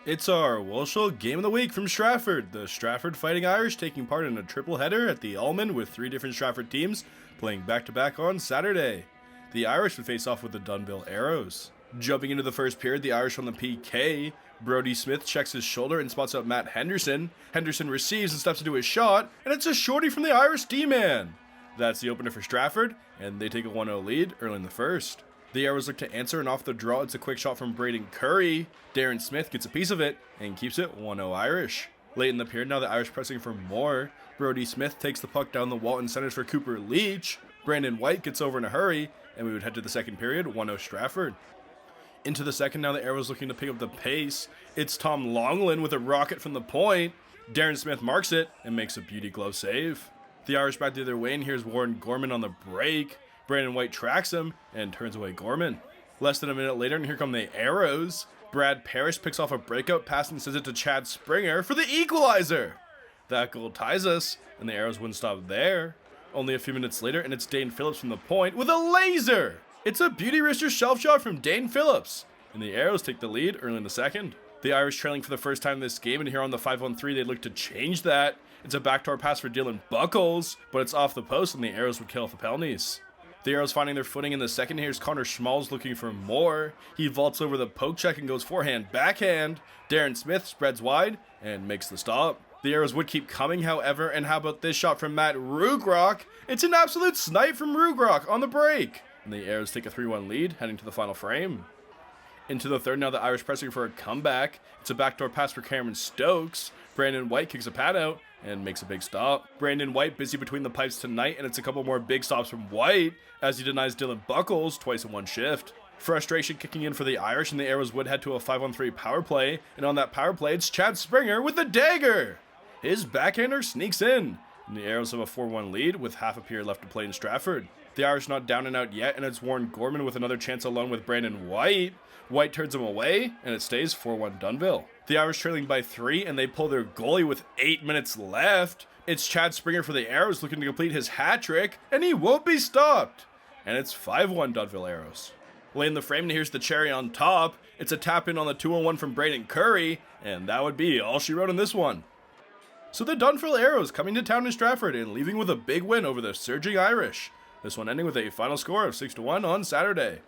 It's our WOSHL Game of the Week from Stratford. The Stratford Fighting Irish taking part in a triple header at the Allman with 3 different Stratford teams playing back-to-back on Saturday. The Irish would face off with the Dunnville Aeros. Jumping into the first period, the Irish on the PK. Brody Smith checks his shoulder and spots out Matt Henderson. Henderson receives and steps into his shot, and it's a shorty from the Irish D-man. That's the opener for Stratford, and they take a 1-0 lead early in the first. The Aeros look to answer, and off the draw, it's a quick shot from Braden Curry. Darren Smith gets a piece of it and keeps it 1-0 Irish. Late in the period, now the Irish pressing for more. Brody Smith takes the puck down the wall and centers for Cooper Leach. Brandon White gets over in a hurry, and we would head to the second period, 1-0 Stratford. Into the second, now the Aeros looking to pick up the pace. It's Tom Longland with a rocket from the point. Darren Smith marks it and makes a beauty glove save. The Irish back the other way, and here's Warren Gorman on the break. Brandon White tracks him and turns away Gorman. Less than a minute later, and here come the Aeros. Brad Parrish picks off a breakout pass and sends it to Chad Springer for the equalizer. That goal ties us, and the Aeros wouldn't stop there. Only a few minutes later, and it's Dane Phillips from the point with a laser. It's a beauty wrister shelf shot from Dane Phillips, and the Aeros take the lead early in the second. The Irish trailing for the first time this game, and here on the 5-on-3, they look to change that. It's a backdoor pass for Dylan Buckles, but it's off the post, and the Aeros would kill off the penalties. The Aeros finding their footing in the second. Here's Connor Schmalz looking for more. He vaults over the poke check and goes forehand, backhand. Darren Smith spreads wide and makes the stop. The Aeros would keep coming, however, and how about this shot from Matt Rugrock? It's an absolute snipe from Rugrock on the break. And the Aeros take a 3-1 lead, heading to the final frame. Into the third, now the Irish pressing for a comeback. It's a backdoor pass for Cameron Stokes. Brandon White kicks a pad out and makes a big stop. Brandon White busy between the pipes tonight, and it's a couple more big stops from White as he denies Dylan Buckles twice in one shift. Frustration kicking in for the Irish, and the Aeros would head to a 5-on-3 power play, and on that power play, it's Chad Springer with the dagger. His backhander sneaks in, and the Aeros have a 4-1 lead with half a period left to play in Stratford. The Irish not down and out yet, and it's Warren Gorman with another chance alone with Brandon White. White turns him away, and it stays 4-1 Dunnville. The Irish trailing by 3, and they pull their goalie with 8 minutes left. It's Chad Springer for the Aeros looking to complete his hat trick, and he won't be stopped. And it's 5-1 Dunnville Aeros. Late in the frame, and here's the cherry on top. It's a tap in on the 2-on-1 from Braden Curry, and that would be all she wrote in this one. So the Dunnville Aeros coming to town in Stratford and leaving with a big win over the surging Irish. This one ending with a final score of 6-1 on Saturday.